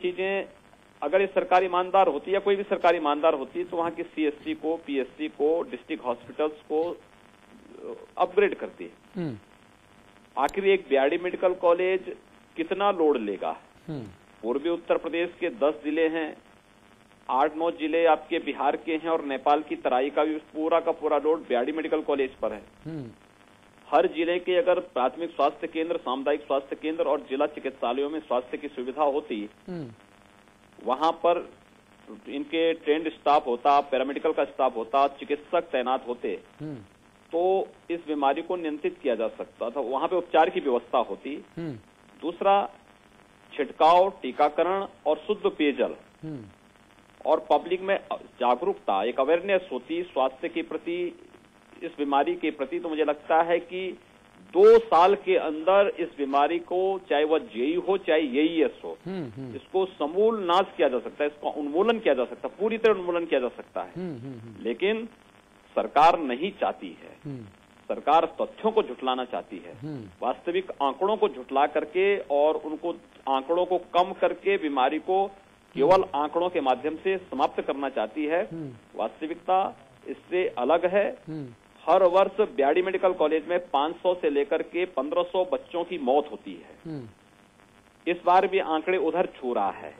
चीजें अगर ये सरकार ईमानदार होती या कोई भी सरकार ईमानदार होती तो वहाँ की सीएससी को, पीएससी को, डिस्ट्रिक्ट हॉस्पिटल्स को अपग्रेड करती है। आखिर एक बीआरडी मेडिकल कॉलेज कितना लोड लेगा? पूर्वी उत्तर प्रदेश के 10 जिले हैं, 8-9 जिले आपके बिहार के हैं और नेपाल की तराई का भी पूरा का पूरा लोड बीआरडी मेडिकल कॉलेज पर है। हर जिले के अगर प्राथमिक स्वास्थ्य केंद्र, सामुदायिक स्वास्थ्य केंद्र और जिला चिकित्सालयों में स्वास्थ्य की सुविधा होती, वहां पर इनके ट्रेंड स्टाफ होता, पैरामेडिकल का स्टाफ होता, चिकित्सक तैनात होते, तो इस बीमारी को नियंत्रित किया जा सकता था। वहां पे उपचार की व्यवस्था होती। दूसरा, छिड़काव, टीकाकरण और शुद्ध पेयजल और पब्लिक में जागरूकता, एक अवेयरनेस होती स्वास्थ्य के प्रति, इस बीमारी के प्रति। तो मुझे लगता है कि 2 साल के अंदर इस बीमारी को, चाहे वह जेई हो चाहे एईएस हो, इसको समूल नाश किया जा सकता है, इसका उन्मूलन किया जा सकता है, पूरी तरह उन्मूलन किया जा सकता है। लेकिन सरकार नहीं चाहती है। सरकार तथ्यों को झुठलाना चाहती है, वास्तविक आंकड़ों को झुठला करके और उनको आंकड़ों को कम करके बीमारी को केवल आंकड़ों के माध्यम से समाप्त करना चाहती है। वास्तविकता इससे अलग है। हर वर्ष बीआरडी मेडिकल कॉलेज में 500 से लेकर के 1500 बच्चों की मौत होती है। इस बार भी आंकड़े उधर छू रहा है।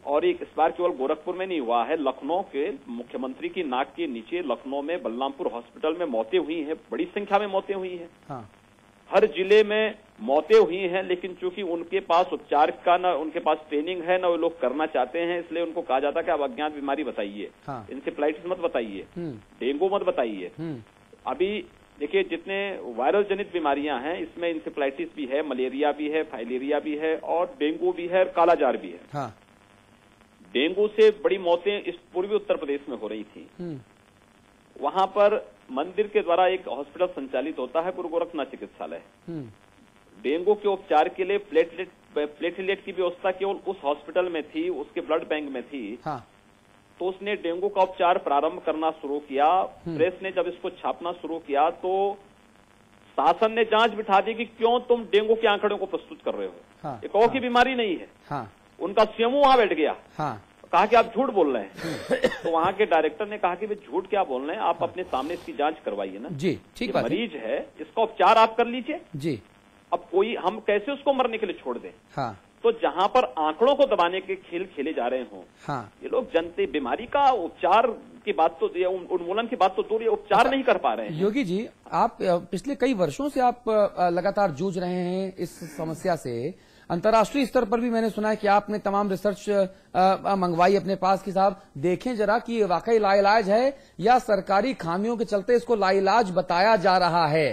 और इस बार केवल गोरखपुर में नहीं हुआ है, लखनऊ के मुख्यमंत्री की नाक के नीचे लखनऊ में बलरामपुर हॉस्पिटल में मौतें हुई हैं, बड़ी संख्या में मौतें हुई हैं। हर जिले में मौतें हुई हैं, लेकिन चूंकि उनके पास उपचार का न उनके पास ट्रेनिंग है, न वो लोग करना चाहते हैं, इसलिए उनको कहा जाता है कि आप अज्ञात बीमारी बताइए, इंसेफ्लाइटिस मत बताइए, डेंगू मत बताइए। अभी देखिए, जितने वायरल जनित बीमारियां हैं, इसमें इंसेफ्लाइटिस भी है, मलेरिया भी है, फाइलेरिया भी है और डेंगू भी है, कालाजार भी है। डेंगू से बड़ी मौतें इस पूर्वी उत्तर प्रदेश में हो रही थी। वहां पर मंदिर के द्वारा एक हॉस्पिटल संचालित होता है, गुरु गोरखनाथ चिकित्सालय। डेंगू के उपचार के लिए प्लेटलेट की व्यवस्था केवल उस हॉस्पिटल में थी, उसके ब्लड बैंक में थी। तो उसने डेंगू का उपचार प्रारंभ करना शुरू किया। प्रेस ने जब इसको छापना शुरू किया तो शासन ने जांच बिठा दी कि क्यों तुम डेंगू के आंकड़ों को प्रस्तुत कर रहे हो, एक और की बीमारी नहीं है। उनका सीएमओ वहां बैठ गया, कहा कि आप झूठ बोल रहे हैं। तो वहां के डायरेक्टर ने कहा कि वे झूठ क्या बोल रहे हैं, आप अपने सामने इसकी जांच करवाइए ना। जी, ठीक बात है। मरीज है, इसका उपचार आप कर लीजिए जी। अब कोई, हम कैसे उसको मरने के लिए छोड़ दें? तो जहां पर आंकड़ों को दबाने के खेल खेले जा रहे हों, ये लोग जनते बीमारी का उपचार की बात तो, उन्मूलन की बात तो दूर, ये उपचार नहीं कर पा रहे हैं। योगी जी, आप पिछले कई वर्षों से आप लगातार जूझ रहे हैं इस समस्या से। अंतर्राष्ट्रीय स्तर पर भी मैंने सुना है कि आपने तमाम रिसर्च मंगवाई अपने पास कि साहब देखें जरा कि वाकई लाइलाज है या सरकारी खामियों के चलते इसको लाइलाज बताया जा रहा है।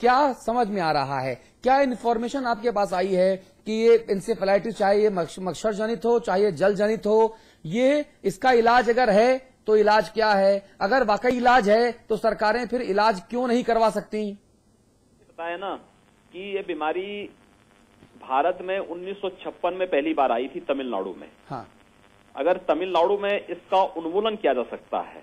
क्या समझ में आ रहा है, क्या इन्फॉर्मेशन आपके पास आई है कि ये इंसेफ्लाइटिस, चाहे ये मच्छर जनित हो चाहे ये जल जनित हो, ये इसका इलाज अगर है तो इलाज क्या है? अगर वाकई इलाज है तो सरकारें फिर इलाज क्यों नहीं करवा सकती? बताया ना कि ये बीमारी भारत में 1956 में पहली बार आई थी तमिलनाडु में। अगर तमिलनाडु में इसका उन्मूलन किया जा सकता है,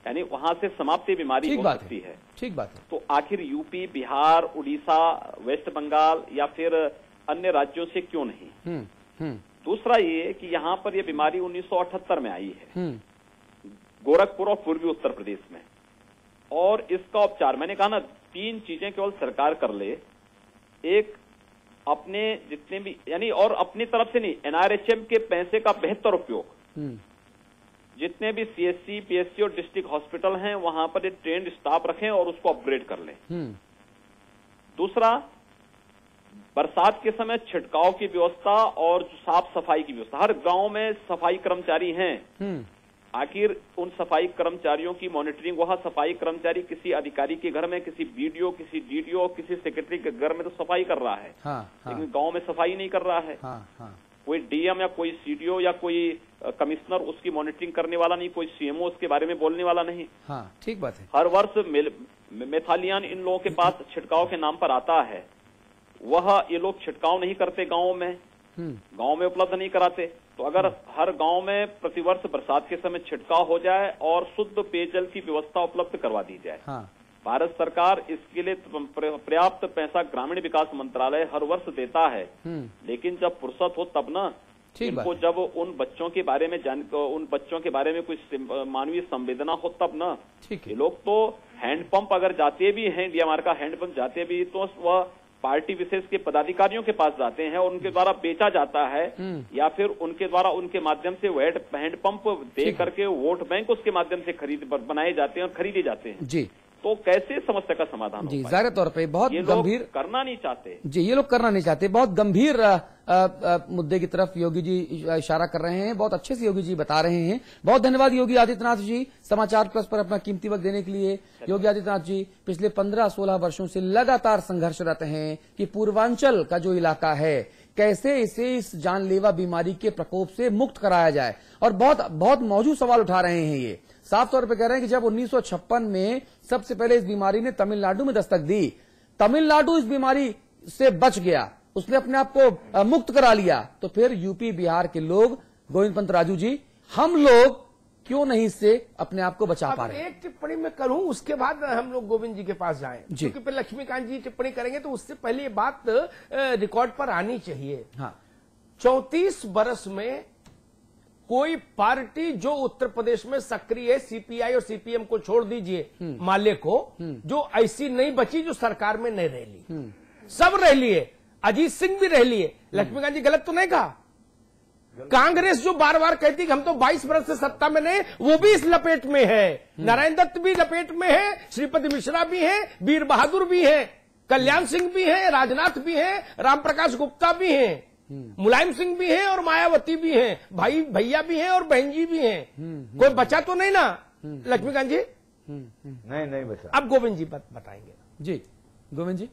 यानी वहां से समाप्ति बीमारी हो सकती है, ठीक बात है, तो आखिर यूपी, बिहार, उड़ीसा, वेस्ट बंगाल या फिर अन्य राज्यों से क्यों नहीं? दूसरा ये कि यहाँ पर यह बीमारी 1978 में आई है, गोरखपुर और पूर्वी उत्तर प्रदेश में। और इसका उपचार, मैंने कहा ना, 3 चीजें केवल सरकार कर ले। एक, अपने जितने भी, यानी और अपनी तरफ से नहीं, एनआरएचएम के पैसे का बेहतर उपयोग। जितने भी सीएससी, पीएससी और डिस्ट्रिक्ट हॉस्पिटल हैं, वहां पर एक ट्रेंड स्टाफ रखें और उसको अपग्रेड कर लें। दूसरा, बरसात के समय छिड़काव की व्यवस्था और साफ सफाई की व्यवस्था। हर गांव में सफाई कर्मचारी हैं, आखिर उन सफाई कर्मचारियों की मॉनिटरिंग, वहां सफाई कर्मचारी किसी अधिकारी के घर में, किसी बीडीओ, किसी डीडीओ, किसी सेक्रेटरी के घर में तो सफाई कर रहा है, लेकिन गांव में सफाई नहीं कर रहा है। कोई डीएम या कोई सीडीओ या कोई कमिश्नर उसकी मॉनिटरिंग करने वाला नहीं, कोई सीएमओ उसके बारे में बोलने वाला नहीं। ठीक बात है। हर वर्ष मेथालियन इन लोगों के पास छिड़काव के नाम पर आता है, वह ये लोग छिड़काव नहीं करते गाँव में उपलब्ध नहीं कराते। तो अगर हर गांव में प्रतिवर्ष बरसात के समय छिड़काव हो जाए और शुद्ध पेयजल की व्यवस्था उपलब्ध करवा दी जाए, भारत सरकार इसके लिए पर्याप्त पैसा ग्रामीण विकास मंत्रालय हर वर्ष देता है, लेकिन जब फुर्सत हो तब ना, इनको जब उन बच्चों के बारे में उन बच्चों के बारे में कुछ मानवीय संवेदना हो तब ना। ये लोग तो हैंडपंप अगर जाते भी हैं, डीएमआर का हैंडपंप जाते भी, तो वह पार्टी विशेष के पदाधिकारियों के पास जाते हैं और उनके द्वारा बेचा जाता है, या फिर उनके द्वारा उनके माध्यम से हैंडपंप दे करके वोट बैंक उसके माध्यम से बनाए जाते हैं और खरीदे जाते हैं जी। तो कैसे समस्या का समाधान जी? जाहिर तौर पे बहुत गंभीर करना नहीं चाहते जी, ये लोग करना नहीं चाहते। बहुत गंभीर मुद्दे की तरफ योगी जी इशारा कर रहे हैं, बहुत अच्छे से योगी जी बता रहे हैं। बहुत धन्यवाद योगी आदित्यनाथ जी, समाचार प्लस पर अपना कीमती वक्त देने के लिए। योगी आदित्यनाथ जी पिछले 15-16 वर्षों से लगातार संघर्षरत हैं कि पूर्वांचल का जो इलाका है कैसे इसे इस जानलेवा बीमारी के प्रकोप से मुक्त कराया जाए, और बहुत मौजूद सवाल उठा रहे हैं। ये साफ तौर पे कह रहे हैं कि जब 1956 में सबसे पहले इस बीमारी ने तमिलनाडु में दस्तक दी, तमिलनाडु इस बीमारी से बच गया, उसने अपने आप को मुक्त करा लिया, तो फिर यूपी बिहार के लोग, गोविंद पंत राजू जी, हम लोग क्यों नहीं इससे अपने आप को बचा पा रहे? एक टिप्पणी मैं करूं, उसके बाद हम लोग गोविंद जी के पास जाएं, क्योंकि फिर लक्ष्मीकांत जी टिप्पणी करेंगे, तो उससे पहले ये बात रिकॉर्ड पर आनी चाहिए। हाँ। 34 वर्ष में कोई पार्टी जो उत्तर प्रदेश में सक्रिय है, सीपीआई और सीपीएम को छोड़ दीजिए, माले को, जो ऐसी नहीं बची जो सरकार में नहीं रह ली। सब रह लिए, अजीत सिंह भी रह लिए। लक्ष्मीकांत जी गलत तो नहीं कहा। कांग्रेस जो बार बार कहती कि हम तो 22 वर्ष से सत्ता में नहीं, वो भी इस लपेट में है। नारायण दत्त भी लपेट में है, श्रीपति मिश्रा भी है, वीर बहादुर भी है, कल्याण सिंह भी है, राजनाथ भी है, रामप्रकाश गुप्ता भी है, मुलायम सिंह भी है और मायावती भी है, भाई भैया भी है और बहन जी भी है। कोई बचा तो नहीं ना लक्ष्मीकांत जी? नहीं बचा। अब गोविंद जी बताएंगे जी। गोविंद जी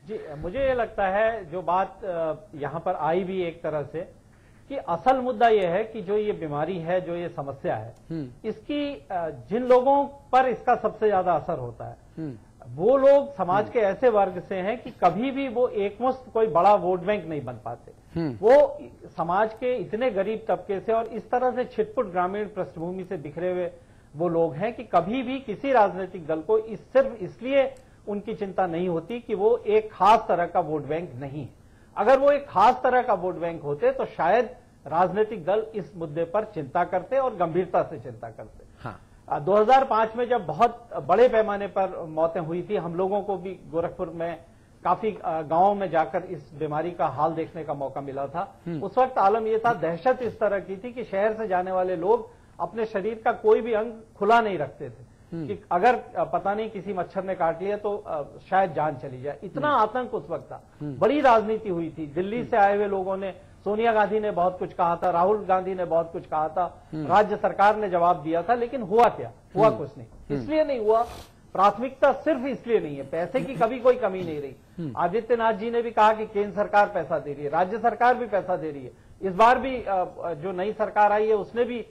जी, मुझे ये लगता है जो बात यहाँ पर आई भी एक तरह से, कि असल मुद्दा ये है कि जो ये बीमारी है, जो ये समस्या है, इसकी जिन लोगों पर इसका सबसे ज्यादा असर होता है, वो लोग समाज के ऐसे वर्ग से हैं कि कभी भी वो एकमुश्त कोई बड़ा वोट बैंक नहीं बन पाते। वो समाज के इतने गरीब तबके से और इस तरह से छिटपुट ग्रामीण पृष्ठभूमि से बिखरे हुए वो लोग हैं कि कभी भी किसी राजनीतिक दल को सिर्फ इसलिए उनकी चिंता नहीं होती कि वो एक खास तरह का वोट बैंक नहीं है। अगर वो एक खास तरह का वोट बैंक होते तो शायद राजनीतिक दल इस मुद्दे पर चिंता करते और गंभीरता से चिंता करते। हाँ। 2005 में जब बहुत बड़े पैमाने पर मौतें हुई थी, हम लोगों को भी गोरखपुर में काफी गांवों में जाकर इस बीमारी का हाल देखने का मौका मिला था। उस वक्त आलम यह था, दहशत इस तरह की थी कि शहर से जाने वाले लोग अपने शरीर का कोई भी अंग खुला नहीं रखते थे कि अगर पता नहीं किसी मच्छर ने काट लिया तो शायद जान चली जाए। इतना आतंक उस वक्त था। बड़ी राजनीति हुई थी। दिल्ली से आए हुए लोगों ने, सोनिया गांधी ने बहुत कुछ कहा था, राहुल गांधी ने बहुत कुछ कहा था, राज्य सरकार ने जवाब दिया था, लेकिन हुआ क्या? हुआ कुछ नहीं। इसलिए नहीं हुआ, प्राथमिकता सिर्फ इसलिए नहीं है, पैसे की कभी कोई कमी नहीं रही। आदित्यनाथ जी ने भी कहा कि केंद्र सरकार पैसा दे रही है, राज्य सरकार भी पैसा दे रही है। इस बार भी जो नई सरकार आई है उसने भी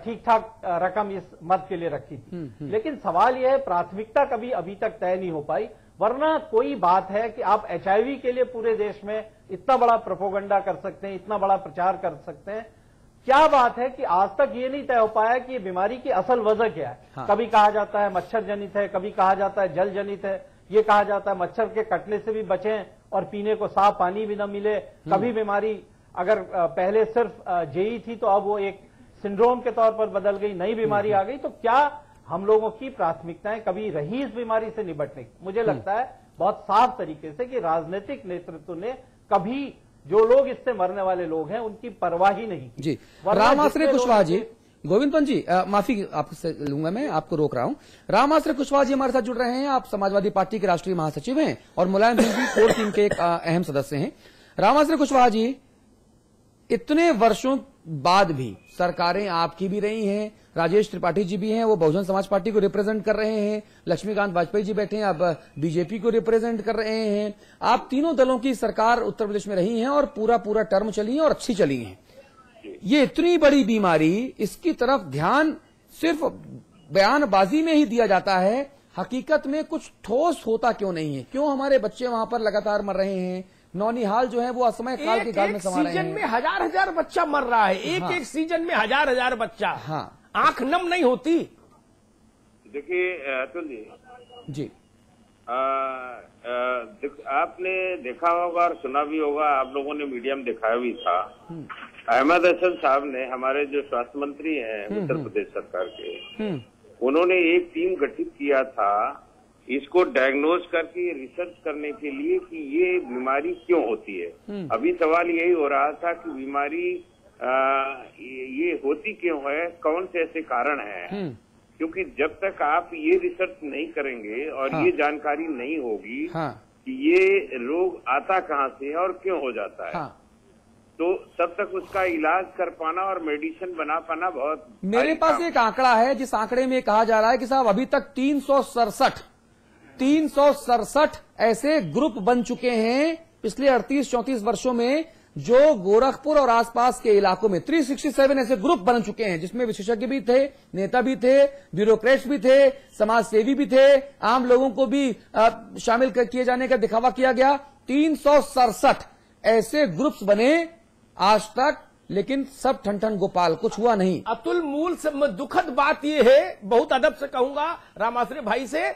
ठीक ठाक रकम इस मद के लिए रखी थी। लेकिन सवाल यह है, प्राथमिकता कभी अभी तक तय नहीं हो पाई। वरना कोई बात है कि आप एचआईवी के लिए पूरे देश में इतना बड़ा प्रोपोगंडा कर सकते हैं, इतना बड़ा प्रचार कर सकते हैं। क्या बात है कि आज तक ये नहीं तय हो पाया कि ये बीमारी की असल वजह क्या है। हाँ। कभी कहा जाता है मच्छर जनित है, कभी कहा जाता है जल जनित है, ये कहा जाता है मच्छर के कटने से भी बचें और पीने को साफ पानी भी न मिले। कभी बीमारी अगर पहले सिर्फ जेई थी तो अब वो एक सिंड्रोम के तौर पर बदल गई, नई बीमारी आ गई। तो क्या हम लोगों की प्राथमिकताएं कभी रही इस बीमारी से निपटने की? मुझे लगता है बहुत साफ तरीके से कि राजनीतिक नेतृत्व ने कभी जो लोग इससे मरने वाले लोग हैं उनकी परवाह ही नहीं की। जी। रामाश्रय कुशवाहा जी, गोविंद पंत जी, माफी आपसे लूंगा, मैं आपको रोक रहा हूं। रामाश्रय कुशवाहा जी हमारे साथ जुड़ रहे हैं। आप समाजवादी पार्टी के राष्ट्रीय महासचिव हैं और मुलायम सिंह जी कोर टीम के एक अहम सदस्य हैं। रामाश्रय कुशवाहा जी, इतने वर्षों बाद भी सरकारें आपकी भी रही हैं, राजेश त्रिपाठी जी भी हैं, वो बहुजन समाज पार्टी को रिप्रेजेंट कर रहे हैं, लक्ष्मीकांत वाजपेयी जी बैठे हैं, अब बीजेपी को रिप्रेजेंट कर रहे हैं। आप तीनों दलों की सरकार उत्तर प्रदेश में रही हैं और पूरा टर्म चली है और अच्छी चली है। ये इतनी बड़ी बीमारी, इसकी तरफ ध्यान सिर्फ बयानबाजी में ही दिया जाता है, हकीकत में कुछ ठोस होता क्यों नहीं है? क्यों हमारे बच्चे वहां पर लगातार मर रहे हैं? नौनिहाल जो है वो असमय काल के गाल में समा रहे हैं। सीजन में हजार बच्चा मर रहा है, एक सीजन में हजार बच्चा। हाँ। आंख नम नहीं होती। देखिए अतुल जी, आपने देखा होगा और सुना भी होगा, आप लोगों ने मीडिया में दिखाया भी था। अहमद हसन साहब ने, हमारे जो स्वास्थ्य मंत्री हैं उत्तर प्रदेश सरकार के, उन्होंने एक टीम गठित किया था इसको डायग्नोज करके रिसर्च करने के लिए कि ये बीमारी क्यों होती है। अभी सवाल यही हो रहा था कि बीमारी ये होती क्यों है, कौन से ऐसे कारण हैं, क्योंकि जब तक आप ये रिसर्च नहीं करेंगे और ये जानकारी नहीं होगी कि ये रोग आता कहाँ से है और क्यों हो जाता है, तो तब तक उसका इलाज कर पाना और मेडिसिन बना पाना बहुत। मेरे पास एक आंकड़ा है जिस आंकड़े में कहा जा रहा है कि साहब अभी तक 367 ऐसे ग्रुप बन चुके हैं पिछले 38-34 वर्षों में, जो गोरखपुर और आसपास के इलाकों में 367 ऐसे ग्रुप बन चुके हैं, जिसमें विशेषज्ञ भी थे, नेता भी थे, ब्यूरोक्रेट्स भी थे, समाज सेवी भी थे, आम लोगों को भी शामिल किए जाने का दिखावा किया गया। 367 ऐसे ग्रुप्स बने आज तक, लेकिन सब ठन गोपाल, कुछ हुआ नहीं। अतुल, मूल से दुखद बात यह है, बहुत अदब से कहूंगा रामाश्रय भाई से,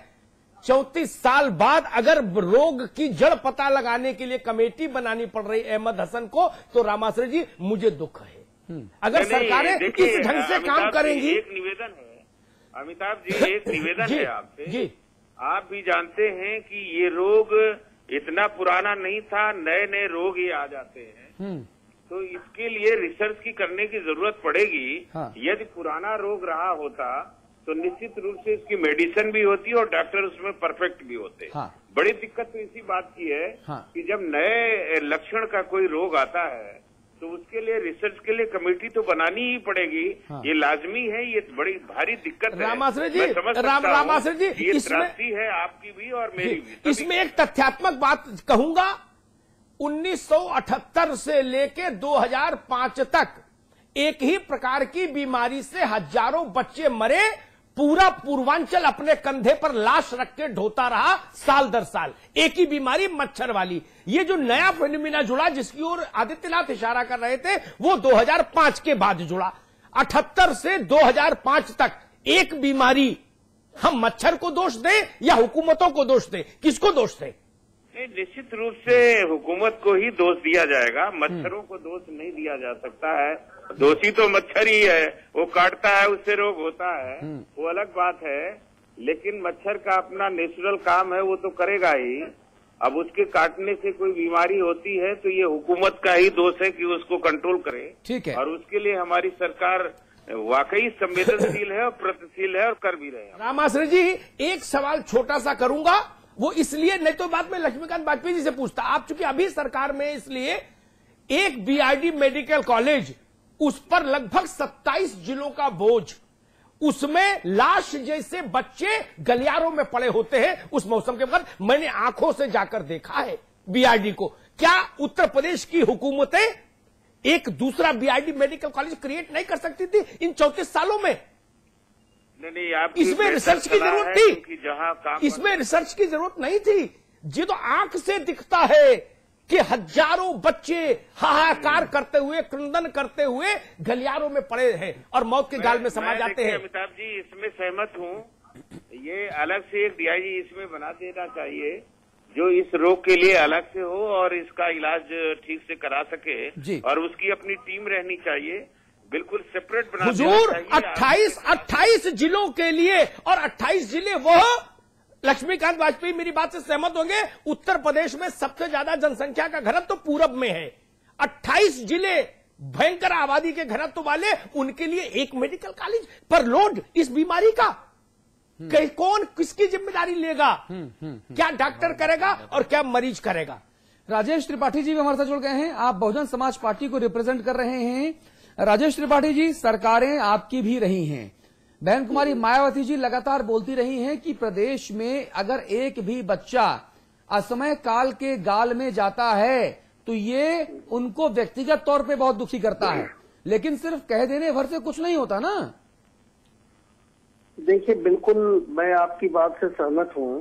34 साल बाद अगर रोग की जड़ पता लगाने के लिए कमेटी बनानी पड़ रही अहमद हसन को, तो रामाश्रय जी मुझे दुख है। अगर सरकारें इस ढंग से काम करेंगी। एक निवेदन है अमिताभ जी, एक निवेदन है आपसे जी। आप भी जानते हैं कि ये रोग इतना पुराना नहीं था, नए नए रोग ये आ जाते हैं, तो इसके लिए रिसर्च की करने की जरूरत पड़ेगी। यदि पुराना रोग रहा होता तो निश्चित रूप से इसकी मेडिसिन भी होती और डॉक्टर उसमें परफेक्ट भी होते। बड़ी दिक्कत तो इसी बात की है कि जब नए लक्षण का कोई रोग आता है तो उसके लिए रिसर्च के लिए कमेटी तो बनानी ही पड़ेगी। ये लाजमी है, ये बड़ी भारी दिक्कत है। रामाश्रय जी, रामाश्रय जी, ये त्रासदी है आपकी भी और मेरी भी। इसमें एक तथ्यात्मक बात कहूंगा, 1978 से लेके 2005 तक एक ही प्रकार की बीमारी से हजारों बच्चे मरे, पूरा पूर्वांचल अपने कंधे पर लाश रख के ढोता रहा साल दर साल। एक ही बीमारी, मच्छर वाली। ये जो नया फेनोमेना जुड़ा, जिसकी ओर आदित्यनाथ इशारा कर रहे थे, वो 2005 के बाद जुड़ा। 78 से 2005 तक एक बीमारी। हम मच्छर को दोष दें या हुकूमतों को दोष दें, किसको दोष दें? निश्चित रूप से हुकूमत को ही दोष दिया जाएगा, मच्छरों को दोष नहीं दिया जा सकता है। दोषी तो मच्छर ही है, वो काटता है, उससे रोग होता है, वो अलग बात है। लेकिन मच्छर का अपना नेचुरल काम है, वो तो करेगा ही। अब उसके काटने से कोई बीमारी होती है तो ये हुकूमत का ही दोष है कि उसको कंट्रोल करे। ठीक है। और उसके लिए हमारी सरकार वाकई संवेदनशील है और प्रगतिशील है और कर भी रहे हैं। रामाश्रय जी, एक सवाल छोटा सा करूंगा, वो इसलिए, नहीं तो बाद में लक्ष्मीकांत वाजपेयी जी से पूछता। आप चूंकि अभी सरकार में, इसलिए एक बीआईडी मेडिकल कॉलेज, उस पर लगभग 27 जिलों का बोझ, उसमें लाश जैसे बच्चे गलियारों में पड़े होते हैं उस मौसम के वक्त। मैंने आंखों से जाकर देखा है बीआईडी को। क्या उत्तर प्रदेश की हुकूमतें एक दूसरा बीआईडी मेडिकल कॉलेज क्रिएट नहीं कर सकती थी इन 34 सालों में? नहीं, इसमें रिसर्च की जरूरत थी, इसमें रिसर्च की जरूरत नहीं थी। ये तो आंख से दिखता है कि हजारों बच्चे हाहाकार करते हुए, क्रंदन करते हुए गलियारों में पड़े हैं और मौत के जाल में समा जाते हैं। अमिताभ जी, इसमें सहमत हूँ। ये अलग से एक डीआईजी इसमें बना देना चाहिए जो इस रोग के लिए अलग से हो और इसका इलाज ठीक से करा सके, और उसकी अपनी टीम रहनी चाहिए, बिल्कुल सेपरेट बना हुजूर। 28 जिलों के लिए, और 28 जिले वो, लक्ष्मीकांत वाजपेयी मेरी बात से सहमत होंगे, उत्तर प्रदेश में सबसे ज्यादा जनसंख्या का घनत्व तो पूरब में है। 28 जिले भयंकर आबादी के घनत्व वाले, उनके लिए एक मेडिकल कॉलेज पर लोड इस बीमारी का कौन, किसकी जिम्मेदारी लेगा? क्या डॉक्टर करेगा और क्या मरीज करेगा? राजेश त्रिपाठी जी भी हमारे साथ जुड़ गए हैं। आप बहुजन समाज पार्टी को रिप्रेजेंट कर रहे हैं। राजेश त्रिपाठी जी, सरकारें आपकी भी रही हैं, बहन कुमारी मायावती जी लगातार बोलती रही हैं कि प्रदेश में अगर एक भी बच्चा असमय काल के गाल में जाता है तो ये उनको व्यक्तिगत तौर पे बहुत दुखी करता है, लेकिन सिर्फ कह देने भर से कुछ नहीं होता ना। देखिए, बिल्कुल मैं आपकी बात से सहमत हूं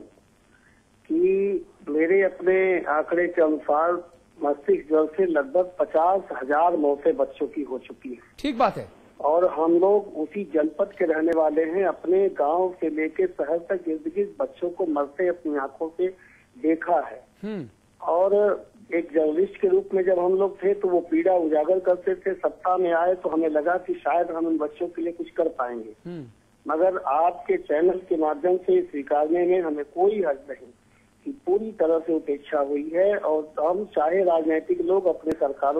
कि मेरे अपने आंकड़े के अनुसार मस्तिष्क ज्वर से लगभग 50,000 मौतें बच्चों की हो चुकी है। ठीक बात है। और हम लोग उसी जनपद के रहने वाले हैं। अपने गांव से लेके शहर तक इर्द गिर्द बच्चों को मरते अपनी आंखों से देखा है। और एक जर्नलिस्ट के रूप में जब हम लोग थे तो वो पीड़ा उजागर करते थे। सत्ता में आए तो हमें लगा कि शायद हम इन बच्चों के लिए कुछ कर पाएंगे, मगर आपके चैनल के माध्यम से स्वीकारने में हमें कोई हर्ज नहीं कि पूरी तरह से उपेक्षा हुई है। और हम चाहे राजनीतिक लोग अपने सरकारों